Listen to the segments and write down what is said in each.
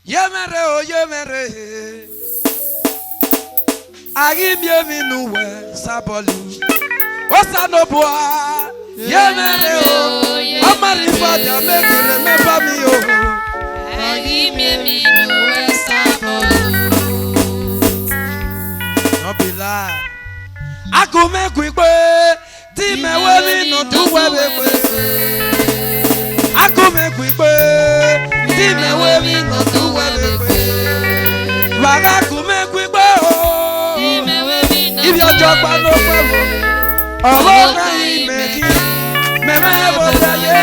Yemere o yemere. Agimye minuwe sabolu. Osanobua. Yemere o. Amari fada mekele mefami o. Agimye minuwe sabolu. No be lie. Akume kwikwe. Time wewe no tuwewe. Akume kwikwe. Time wewe no tuwewe. Waga kume kwikwe o. Ibi ojo pa no pewo. Owo na imeki. Meme bodaye.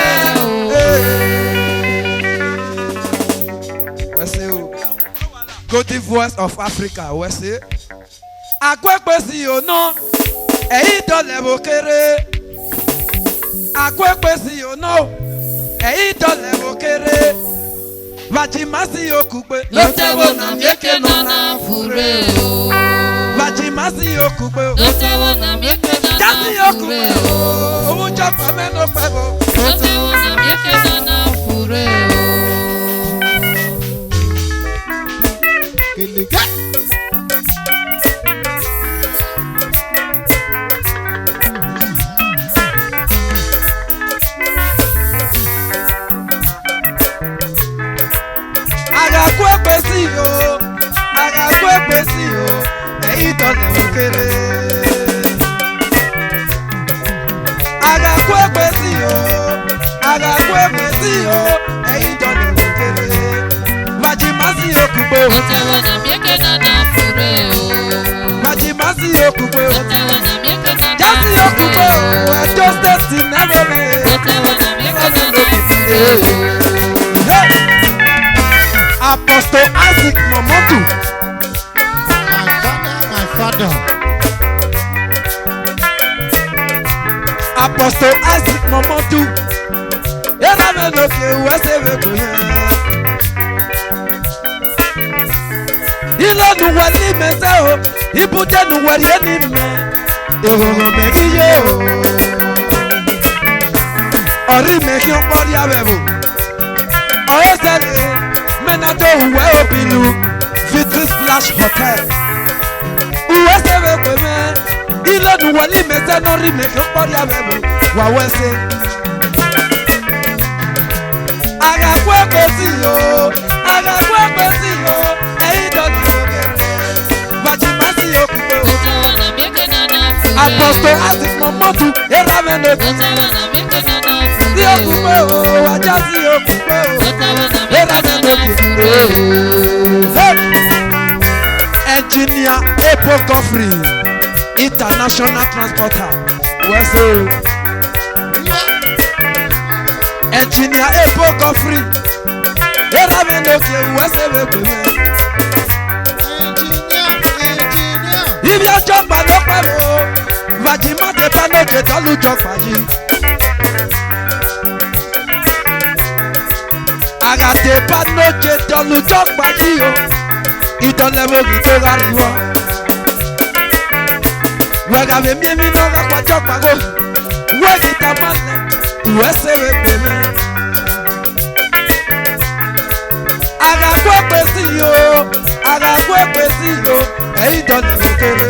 Wese o. Côte d'Ivoire of Africa, wese. Akwepe si o no. Eyi dole bo kere. Akwepe si o no. Eyi dole bo kere. Vajimasi okugbe. Lotewo na mieke na fure o. Vajimasi okugbe. Lotewo na mieke na Jasi okugbe. Owo japa meno pebo. Lotewo na mieke na fure o. Keliga. Agakwe si o, eyi dole bo kere. Agakwe si o, eyi dole bo kere. Vajimasi okugbe. Lotewo na mieke na fure o. Vajimasi okugbe. Lotewo na mieke na Jasi okugbe o, Edo State nevele. Lotewo na mieke na fure o. Apostle Isaac Momodu. My father. Apostle Isaac Momodu. Yala menoke wese wekoye. Ilo nuwali mese o. Ibute nuwali enime. Ewogo megiye o. Ori meki okpori abebo. Oyesele. Menato uwe obilu. Victory Splash Hotel. Uwe sebe kweme. Ilo nuwali mese nori meki okpori abebo. Wawese. Agakwe kwesi yo. Eyi dole ogere. Vajimasi okugbe. Lotewo na mieke na fure o. Apostle Isaac Momodu. Eramenoke. Lotewo na mieke na Si fure o. okugbe o. Ajasi okugbe o. Lotewo na mieke na fure o. Engineer Epo Coffee International Transporter. Wese. Engineer Epo Coffee. Eramenoke wese wekweme. Engineer. Ibi ọjọ́ gba ló pẹ́ o. Vajimade panoje tọ́lùjọ fàyè. Àgàtè panoje tọ́lùjọ fàyè o. Ìdánlẹ́mọ̀gì tó ráríwọ́. Wẹ̀gàmẹ̀ mímí náà lápájọ́ pàgọ́. Wẹ́gì tá máa lẹ̀. Wẹ́sẹ̀ wẹ̀ pèmẹ́. Àgàkú ẹ̀pẹ̀ sí i o. Ẹ̀yin dánlẹ́mọ̀ kéré.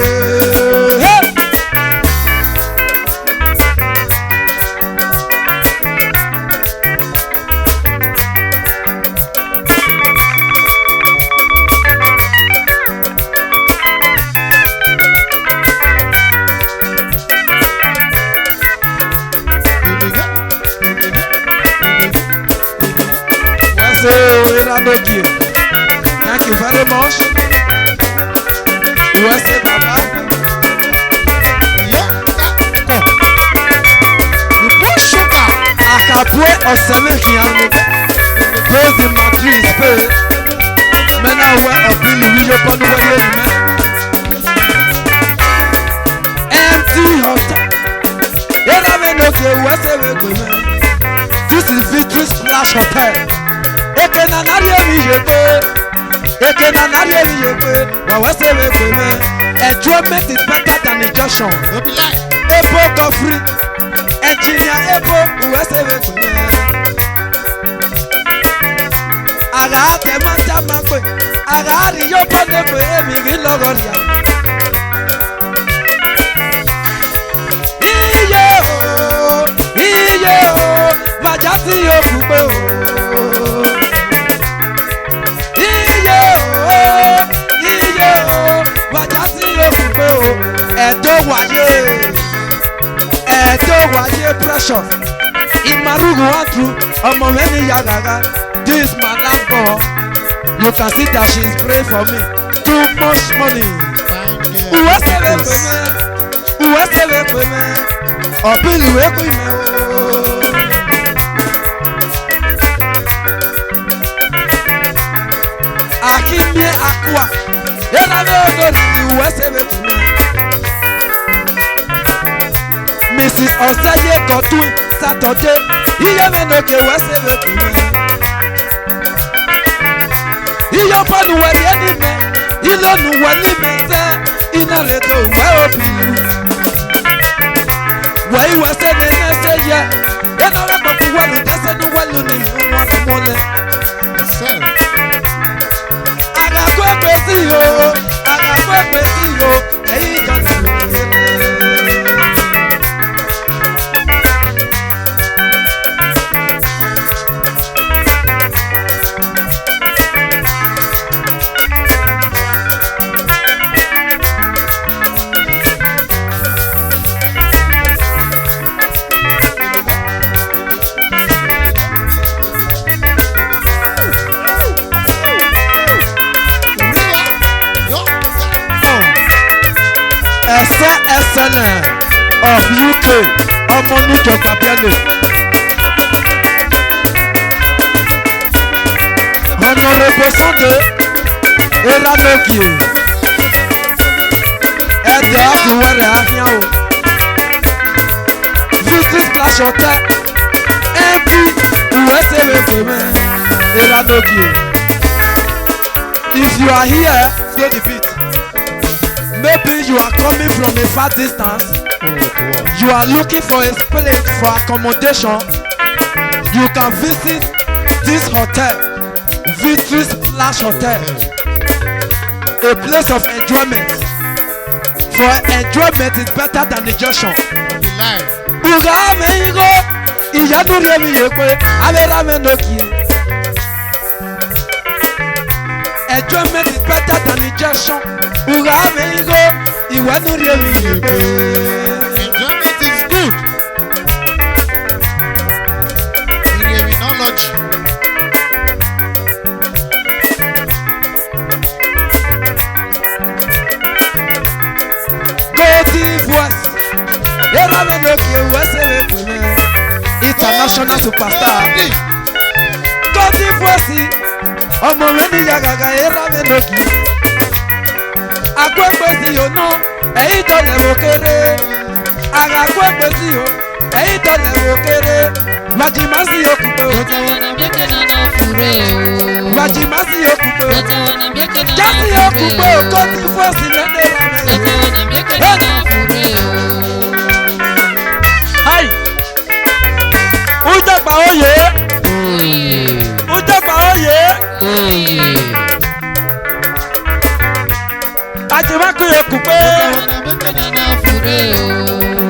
Thank you very much. USA Baba. Akabwe Osemeki Anu. Based in Madrid, Spain. Men are aware of being Louis Bonuwe. Empty hotel. This is Victory Splash Hotel. Enjoyment is better than injection. Epo Coffee, engineer Epo, Aga te mata mako Ogoria. Iye o, Majati Okugbe o. Iye o, Majati Okugbe o. Edo waye pressure. Imarugu Andrew, Omo Weni Yagaga. This my last born. You can see that she's praying for me. Too much money. Uwe sebe kweme. Opili we kweme o. Akimye akwa. Era me ogori uwe sebe kweme. Mrs. Oseye Kotui Saturday. Iye me no ke we sebe kweme. Iyo panu wali anime, ilonu wali mete, ina leto wa obilu. Wa iwa se ne se ye, ena we poku walu dese nu walu ni nwa na mole. Aga kwekwe si yo, eyi jona. SNL of UK, Omonujo Papiano. Honorable Sunday, Eranoki. Ẹ̀dẹ̀ àfùwẹ̀rẹ̀ àfihàn o. Visit Splash Hotel, MP, Uwesebe Feme, Eranoki. If you are here, play the beat. Maybe you are coming from a far distance. You are looking for a place for accommodation. You can visit this hotel, Victory Splash Hotel, a place of enjoyment. For enjoyment is better than the junction. Uga amengo, iyanu remi yekwe, amera menoki. Enjoyment is better than the junction. Uga amengo, iwanu remi yekwe. Enjoyment is good. Terminology. International superstar. Côte d'Ivoire, Omo Weni Yagaga Eramenoki. Akwekwe yo no, eyi to le wokere. Aga kwekwe yo, eyi to le wokere. Majimasi okupe o. Majimasi okupe o. Jasi okupe o. Côte d'Ivoire si mende rame. Hai. Ujagba oye. Ujagba oye. Ajimaku okupe.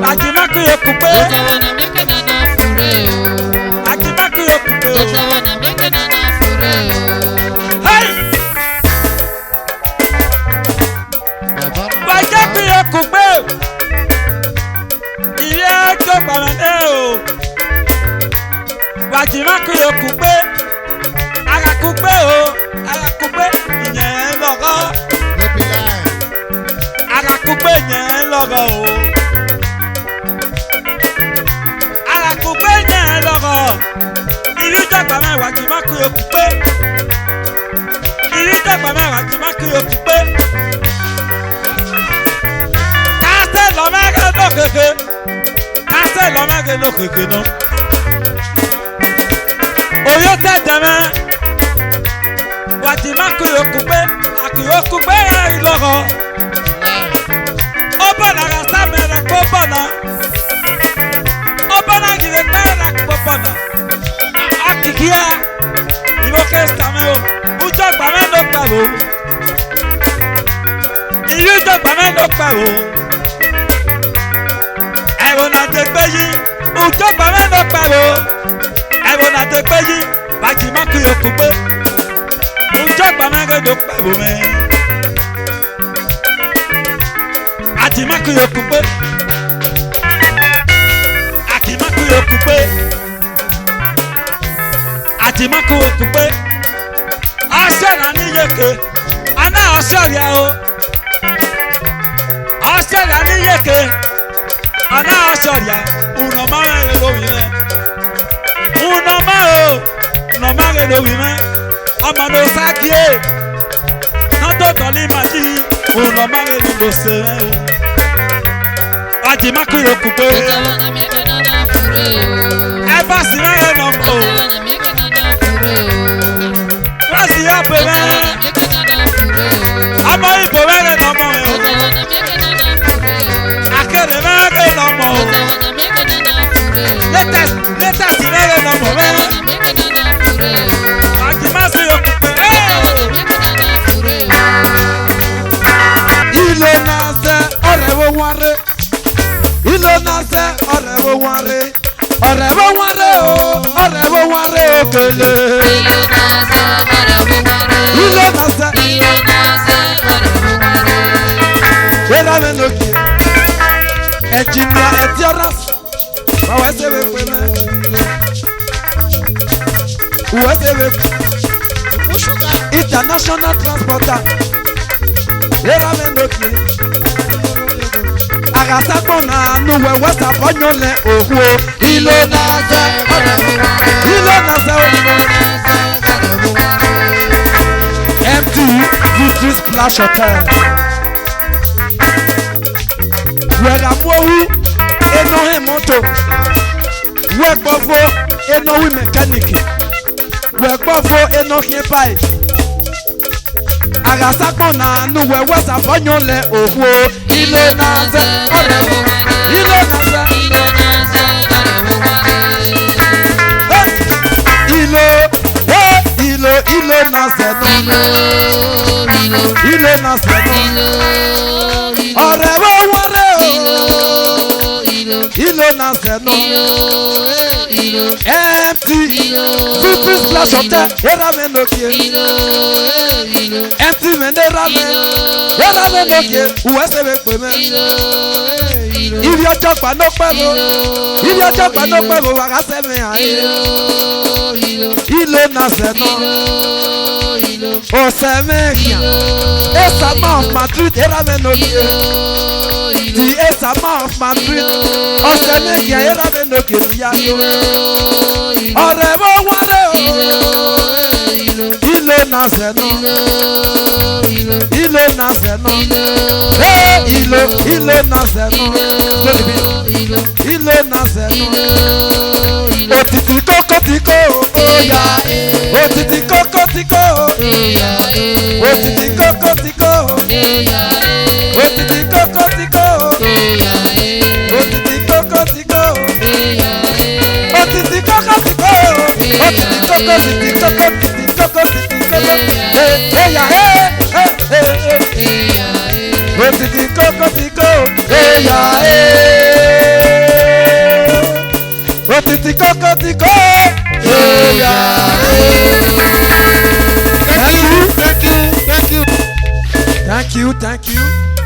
Ajimaku okupe. Ajimaku okupe. Hai. Ajimaku okupe. Iye to parade o. Ajimaku okupe. Agakupe o. Agakupe ìyẹn lọ́gọ́. Agakupe ìyẹn lọ́gọ́ o. Agakupe ìyẹn lọ́gọ́. Ìlú ìjọba mẹ́wàá Ajimaku okupe. Ìlú ìjọba mẹ́wàá Ajimaku okupe. Kásẹ̀ lọ́mẹ́gẹ́ lókèké. Kásẹ̀ lọ́mẹ́gẹ́ lókèké náà. Oyo tẹ̀tẹ̀mẹ́. Ajimaku okupe. Okupe yẹn lọ́gọ́. Obana rasamere kobana. Obana gire pera kobana. Akikia. Iboke stame o. Ujo gbame no gbalo. Ìlú tó gbàmẹ́ ló pẹ̀ o. Ẹ̀wọ̀n náà ti gbé yí. Ùjọ́ gbàmẹ́ ló pẹ̀ o. Ẹ̀wọ̀n náà ti gbé yí. Bàjì má kú yòókù gbé. Ùjọ́ gbàmẹ́ ló pẹ̀ o mẹ́. Àti má kú yòókù gbé. Àti má kú yòókù gbé. Àti má kú yòókù gbé. Australia ní yèké. Aná Australia o. Australia ní yèké. Aná Australia. Unoma rẹ̀ lórí rẹ̀. Unoma o. Unoma rẹ̀ lórí rẹ̀. Ọmọ ló sákìé. Nátò tọ́lí màjí. Unoma rẹ̀ ló ṣe rẹ̀ o. Àti má kú yòókù pé. Ẹ bá sí rẹ̀ nà mọ́. Wọ́n sì yá pé rẹ̀. Ọmọ ìbò rẹ̀ nà mọ́ ẹ̀ o. Akéré rẹ̀ nà mọ́ o. Latest rẹ̀ nà mọ́ rẹ̀. Àti má sí yòókù pé. Ilé náà sẹ́ ọ̀rẹ́ wo wọ́n rẹ̀. Ilé náà sẹ́ ọ̀rẹ́ wo wọ́n rẹ̀. Ọ̀rẹ́ wo wọ́n rẹ̀ o. Ọ̀rẹ́ wo wọ́n rẹ̀ òkèlè. Ilé náà sẹ́. Wẹ́rẹ́ mi lókè. Engineer Etiaras. Báwo ẹ ṣe wé pé mẹ́? Wọ́n ṣe wé pé. International transporter. Wẹ́rẹ́ mi lókè. Àgàtàgbọ̀n náà nù wẹ̀wẹ́ sàbọ̀nyọ̀ lẹ̀ òhù o. Ilé náà sẹ́ ọ̀rẹ́ wo wọ́n rẹ̀. Ilé náà sẹ́ ọ̀rẹ́ wo wọ́n rẹ̀. MT Victory Splash Hotel. Wẹ̀rẹ̀ amóhù eno hẹ̀ mọ́tò. Wẹ̀gbọ́fọ́ eno hù mẹkáníkì. Wẹ̀gbọ́fọ́ eno hẹ̀ báyìí. Àgàsàgbọ̀n náà nù wẹ̀wẹ́ sàbọ̀nyọ̀ lẹ̀ òhù o. Ilé náà sẹ́ ọ̀rẹ́ wo wọ́n rẹ̀. Ilé náà sẹ́. Ilé náà sẹ́ nù. Ilé náà sẹ́ nù. Ọ̀rẹ́ wo wọ́n rẹ̀ o. Ilé náà sẹ́ nù. MT Victory Splash Hotel. Yẹ́rà mi lókè. MT mi ní ra mi. Yẹ́rà mi lókè. Wọ́n ṣe mi pè mí. Ibi ọjọ́ gbà ló pẹ́ mo. Ibi ọjọ́ gbà ló pẹ́ mo. Wàá sẹ́ mi àyè. Ilé náà sẹ́ nù. Osemekia, Esama of Madrid, Eramenokia. The Esama of Madrid, Osemekia, Eramenokia. Ọ̀rẹ́ wo wọ́n rẹ̀ o. Ilé náà sẹ́ nù. Ilé náà sẹ́ nù. Ilé náà sẹ́ nù. Ilé náà sẹ́ nù. Òtítì kókó tí kò óyá. Òtítì kókó tí kò. Òtítì kókó tí kò. Òtítì kókó tí kò. Òtítì kókó tí kò. Òtítì kókó tí kò. Òtítì kókó tí kókó tí kókó tí kókó. Óyá òtítì kókó tí kò. Óyá òtítì kókó tí kò. Óyá. Thank you.